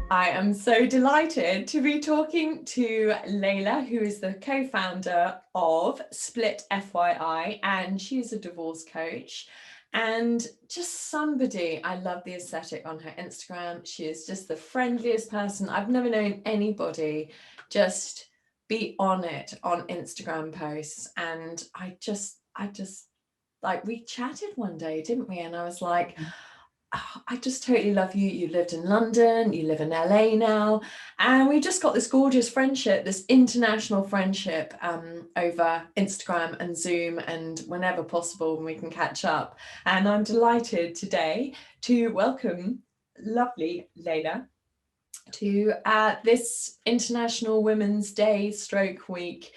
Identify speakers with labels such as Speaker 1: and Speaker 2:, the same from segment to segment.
Speaker 1: I am so delighted to be talking to Laila, who is the co-founder of Split FYI, and she's a divorce coach and just somebody. I love the aesthetic on her Instagram. She is just the friendliest person. I've never known anybody just be on it on Instagram posts. And I just like, we chatted one day, didn't we? And I was like, oh, I just totally love you. You lived in London, you live in LA now, and we just got this gorgeous friendship, this international friendship over Instagram and Zoom, and whenever possible when we can catch up. And I'm delighted today to welcome lovely Laila to this International Women's Day stroke week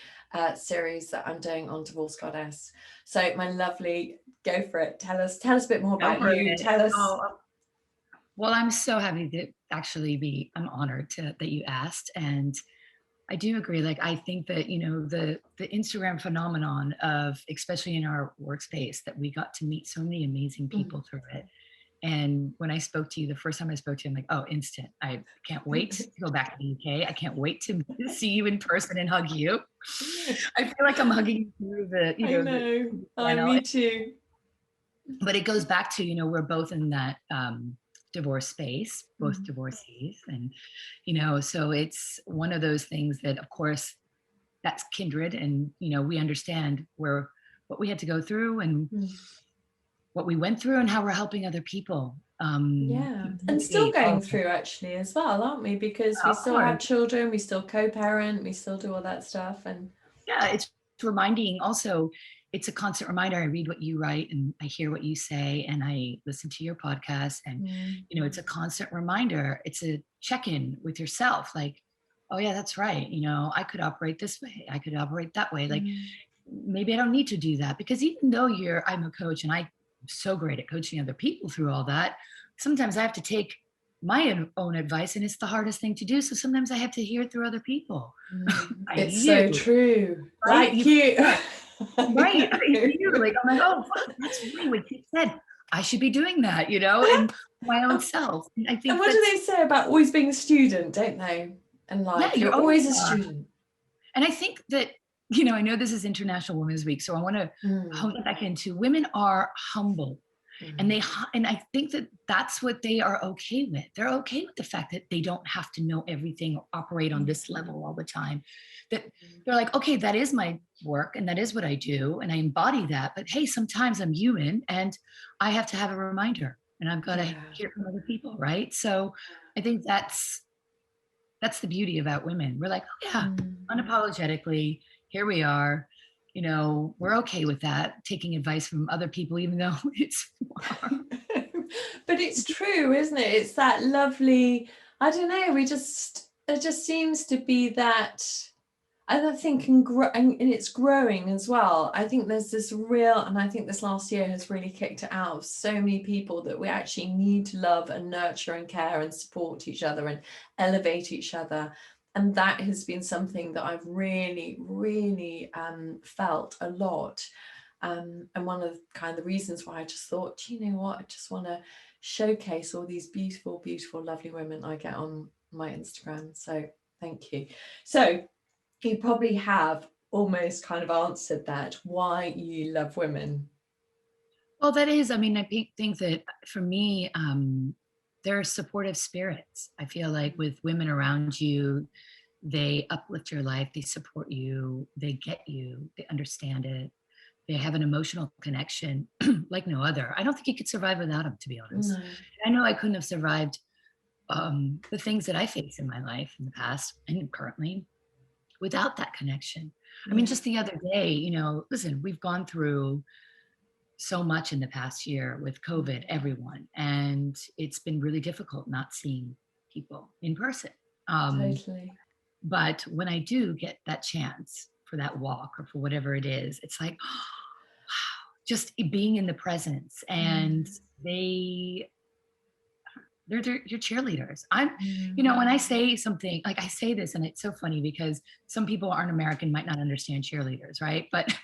Speaker 1: series that I'm doing on Divorce Goddess. So my lovely, go for it. Tell us a bit more about you. Tell us.
Speaker 2: Well, I'm so happy to actually I'm honored that you asked. And I do agree. Like, I think that, the Instagram phenomenon of, especially in our workspace, that we got to meet so many amazing people through it. And when I spoke to you, the first time I spoke to you, I'm like, oh, instant. I can't wait to go back to the UK. I can't wait to see you in person and hug you. I feel like I'm hugging you through the,
Speaker 1: I know. Me too.
Speaker 2: But it goes back to, we're both in that divorce space, both divorcees. And, so it's one of those things that, of course, that's kindred. And, we understand what we had to go through and what we went through and how we're helping other people.
Speaker 1: And still going through actually as well, aren't we? Because we still have children, we still co-parent, we still do all that stuff. And
Speaker 2: yeah, it's reminding also, it's a constant reminder. I read what you write and I hear what you say and I listen to your podcast and, it's a constant reminder. It's a check-in with yourself. Like, oh yeah, that's right. I could operate this way. I could operate that way. Like maybe I don't need to do that, because even though I'm a coach and I'm so great at coaching other people through all that, sometimes I have to take my own advice and it's the hardest thing to do. So sometimes I have to hear it through other people.
Speaker 1: It's so true.
Speaker 2: Right?
Speaker 1: Like you.
Speaker 2: Right. Like, I'm like, oh, that's really what you said. I should be doing that, and my own self. And I think.
Speaker 1: And what do they say about always being a student, don't they? And like, you're always a student.
Speaker 2: And I think that, I know this is International Women's Week, so I want to hone it back into women are humble. And I think that that's what they are okay with. They're okay with the fact that they don't have to know everything or operate on this level all the time. That they're like, okay, that is my work and that is what I do and I embody that. But hey, sometimes I'm human and I have to have a reminder and I've got to hear from other people, right? So I think that's the beauty about women. We're like, oh yeah, unapologetically, here we are. We're okay with that, taking advice from other people, even though it's hard.
Speaker 1: But it's true, isn't it? It's that lovely, I don't know, there just seems to be that, and I think and it's growing as well. I think there's this real, and I think this last year has really kicked it out of so many people that we actually need to love and nurture and care and support each other and elevate each other. And that has been something that I've really, really felt a lot. And one of the reasons why I just thought, you know what, I just want to showcase all these beautiful, beautiful, lovely women I get on my Instagram. So thank you. So you probably have almost kind of answered that, why you love women.
Speaker 2: Well, that is, I think that for me, they're supportive spirits. I feel like with women around you, they uplift your life, they support you, they get you, they understand it. They have an emotional connection like no other. I don't think you could survive without them, to be honest. No. I know I couldn't have survived the things that I face in my life in the past and currently without that connection. Just the other day, listen, we've gone through so much in the past year with COVID, everyone, and it's been really difficult not seeing people in person.
Speaker 1: Totally.
Speaker 2: But when I do get that chance for that walk or for whatever it is, it's like, oh, wow, just being in the presence. And they're your cheerleaders. When I say something, like I say this, and it's so funny because some people aren't American, might not understand cheerleaders, right? But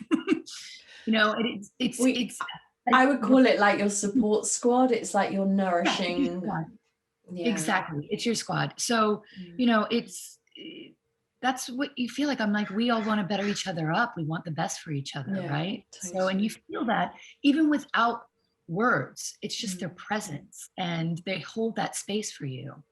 Speaker 1: I would call it like your support squad. It's like your nourishing. Yeah.
Speaker 2: Exactly. It's your squad. So, you know, that's what you feel like. I'm like, we all want to better each other up. We want the best for each other,
Speaker 1: Yeah,
Speaker 2: right?
Speaker 1: totally.
Speaker 2: So, and you feel that even without words, it's just their presence, and they hold that space for you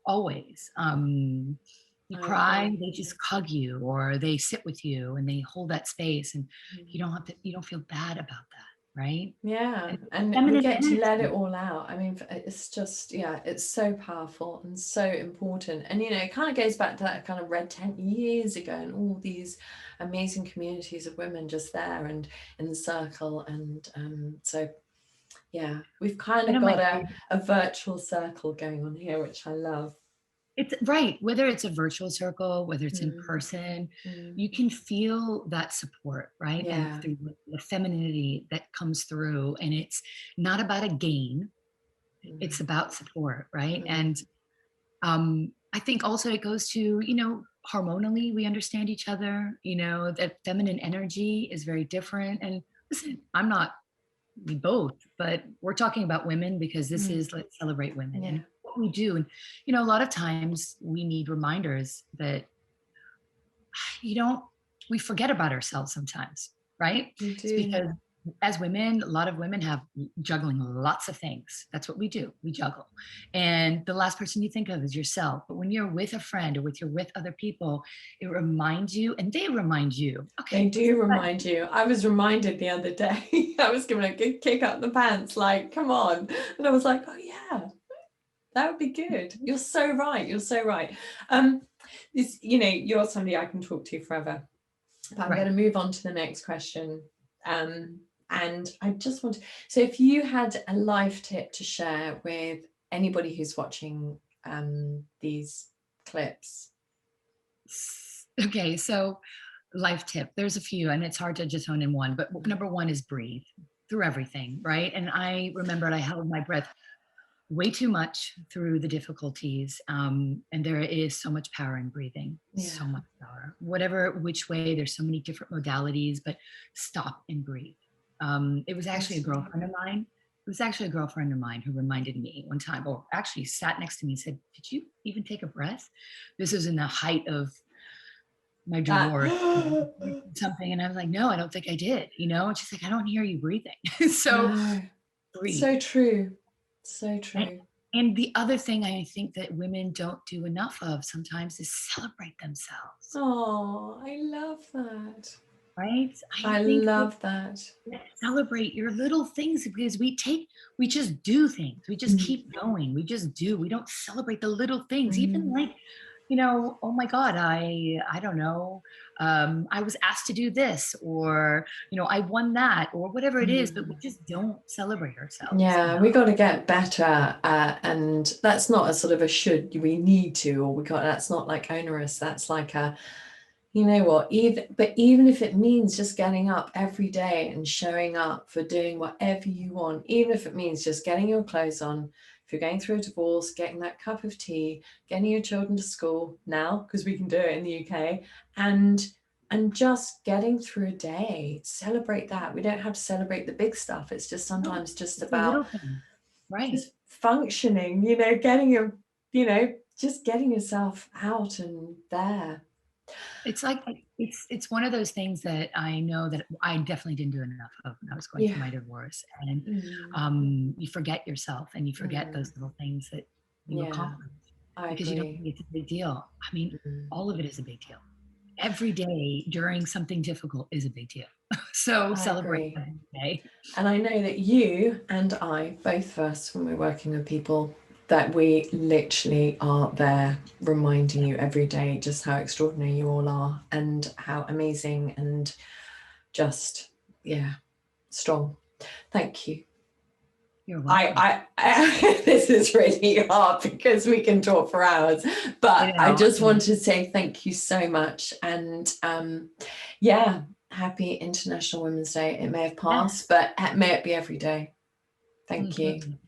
Speaker 2: always. You cry, they just hug you, or they sit with you and they hold that space, and you don't feel bad about that. Right?
Speaker 1: Yeah, and we
Speaker 2: Feminine
Speaker 1: get to let it
Speaker 2: energy.
Speaker 1: all out. I mean, it's just, yeah, it's so powerful and so important. And, you know, it kind of goes back to that kind of red tent years ago, and all these amazing communities of women just there and in the circle. And so, yeah, we've kind
Speaker 2: One
Speaker 1: of
Speaker 2: of my
Speaker 1: got a virtual circle going on here, which I love.
Speaker 2: It's right. Whether it's a virtual circle, whether it's in person, you can feel that support, right? And
Speaker 1: Yeah.
Speaker 2: through the femininity that comes through. And it's not about a gain, it's about support, right? And I think also it goes to, you know, hormonally, we understand each other, you know, that feminine energy is very different. And listen, I'm not, we both, but we're talking about women because this is Let's Celebrate Women. And what we do, and you know, a lot of times we need reminders that we forget about ourselves sometimes, right?
Speaker 1: We
Speaker 2: It's
Speaker 1: do.
Speaker 2: because as women, a lot of women have juggling lots of things. That's what we do. We juggle. And the last person you think of is yourself. But when you're with a friend or you're with other people, it reminds you, and they remind you. Okay.
Speaker 1: They do remind you. I was reminded the other day, I was giving a good kick up the pants, like, come on. And I was like, oh yeah, that would be good. You're so right. You're so right. This, you know, you're somebody I can talk to forever. But I'm going to move on to the next question. And I just want to, so if you had a life tip to share with anybody who's watching these clips.
Speaker 2: Okay, so life tip, there's a few, and it's hard to just hone in one, but number one is breathe through everything, right? And I remembered I held my breath way too much through the difficulties. And there is so much power in breathing, so much power. Whatever, which way, there's so many different modalities, but stop and breathe. It was actually a girlfriend of mine. It was actually a girlfriend of mine who reminded me one time, or actually sat next to me and said, "Did you even take a breath?" This was in the height of my divorce, something. And I was like, "No, I don't think I did," you know? And she's like, "I don't hear you breathing." So breathe.
Speaker 1: So true. So true.
Speaker 2: And the other thing I think that women don't do enough of sometimes is celebrate themselves.
Speaker 1: Oh, I love that.
Speaker 2: Right?
Speaker 1: I
Speaker 2: think
Speaker 1: love that.
Speaker 2: Celebrate your little things, because we just do things. We just keep going. We just do. We don't celebrate the little things, even like, you know, oh my God, I don't know. I was asked to do this, or, you know, I won that, or whatever it is, but we just don't celebrate ourselves.
Speaker 1: Yeah, we got to get better. And that's not a sort of a should, we need to, or that's not like onerous. That's like a, you know what, even if it means just getting up every day and showing up for doing whatever you want, even if it means just getting your clothes on, if you're going through a divorce, getting that cup of tea, getting your children to school now, because we can do it in the UK, and just getting through a day, celebrate that. We don't have to celebrate the big stuff. It's just sometimes just about just functioning, you know, just getting yourself out and there.
Speaker 2: It's like, it's one of those things that I know that I definitely didn't do enough of when I was going through my divorce. And you forget yourself, and you forget those little things that you accomplish, because you don't think it's a big deal. I mean, all of it is a big deal. Every day during something difficult is a big deal. So celebrate every day.
Speaker 1: And I know that you and I, both of us, when we're working with people, that we literally are there reminding you every day just how extraordinary you all are, and how amazing and just, strong. Thank you.
Speaker 2: You're welcome.
Speaker 1: I this is really hard because we can talk for hours, but I just want to say thank you so much. And happy International Women's Day. It may have passed, but may it be every day. Thank you.